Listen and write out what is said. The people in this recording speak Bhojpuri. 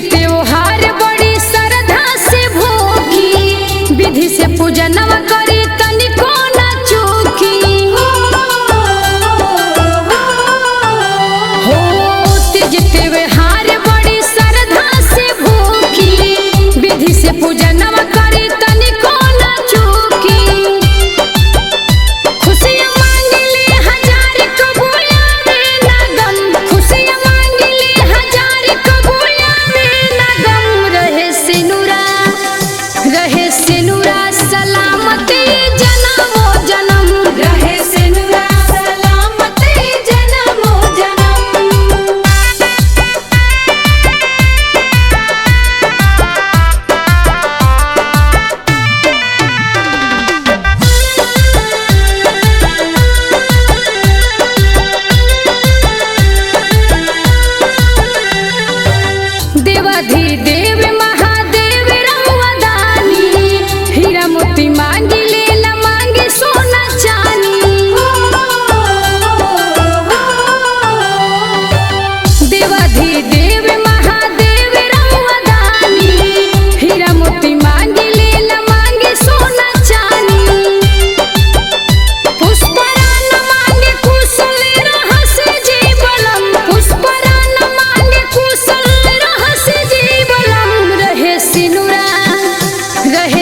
त्योहार बड़ी श्रद्धा से भूखी, विधि से पूजनवा करी तनिको न चूकी। हो तीज त्योहार बड़ी श्रद्धा से भूखी, विधि से पूजनवा करी तनिको न चूकी। खुशियाँ मांगले हजार कबूलावे ना गम, खुशियाँ मांगले हजार कबूलावे ना गम। रहे सिनुरा सलामती जन्मो जन्म, रहे सिनुरा सलामती जन्मो जन्म। देवाधिदेव महादेव रहुआ दानी, हीरा मोती मांगिले न मांगे सोना चानी। देवाधिदेव महादेव रहुआ दानी, हीरा मोती मांगिले न मांगे सोना चानी। पुष्परान मांगे कुशल रहस जीवलम, पुष्परान मांगे कुशल रहस जीवलम। रहे